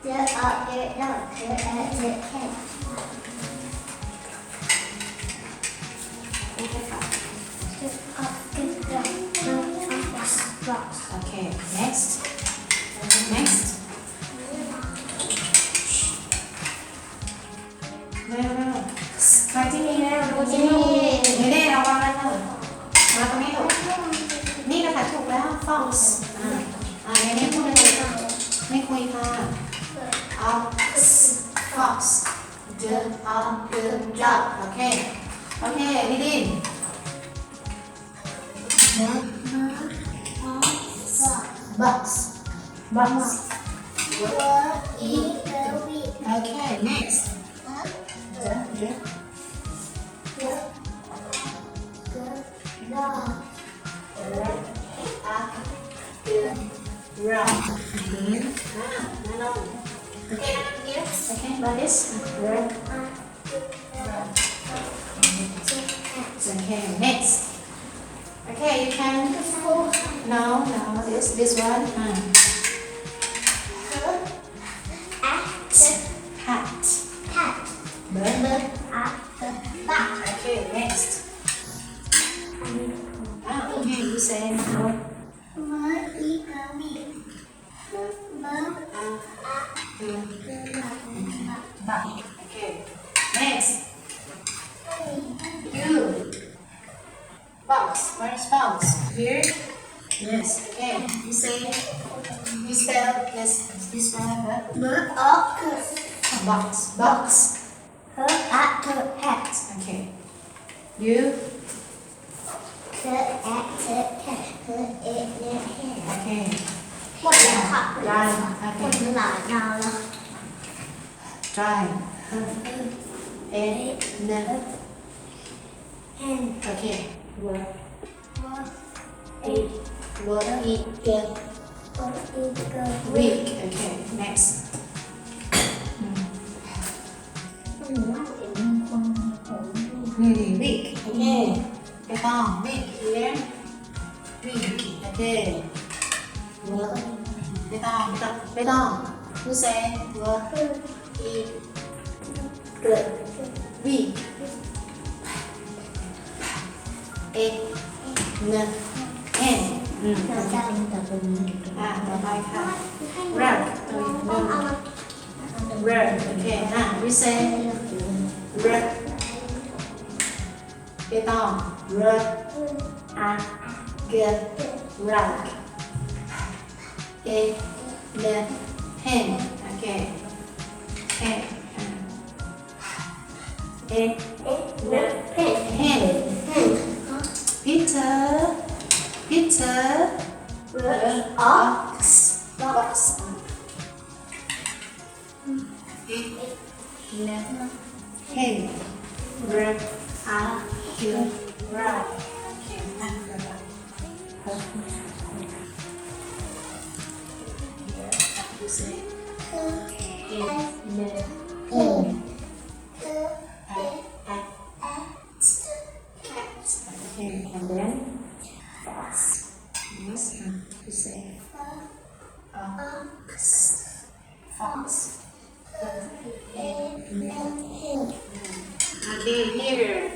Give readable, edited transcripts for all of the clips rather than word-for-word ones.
Okay, next. Next. Well, ใครที่มีแล้วดูจิลูกไม่ได้ระวังนะเถอะมาตรงนี้ลูกนี่กระถางถูกแล้ว fox ไม่พูดเลยไม่คุยค่ะ ox fox the dog โอเคลิลิน box okay next Okay, but this okay, next. Okay, you can no, this one. Hat. Bird. Okay, next. Okay, you say what? Okay, next. You. Box. Where's box? Here. Yes. Okay. You say. You spell. Yes. You spell what? Box. Hat. Okay. You. Okay. หมดแล้วค่ะ Dry. หมด Okay. หลายนานแล้ว Dry. Okay. Word. Week. Okay. Next. Week. Okay. ไม่ต้อง week here. Week. Okay.ไม่ต้อง Who say work? Week. N. เราจะเรียนต่อไปนี้ ต่อไปค่ะ rug ตัวนึง rug โอเคwe say rug ไม่ต้อง rug get rug hen โอเค hen Peter ox hen rug rug you say okay and then fox yes you say fox okay here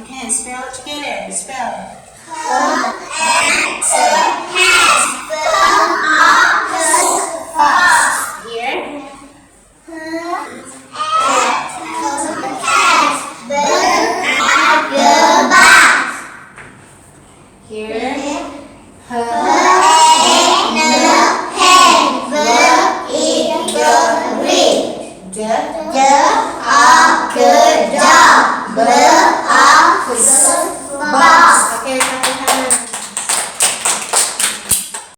okay spell together spell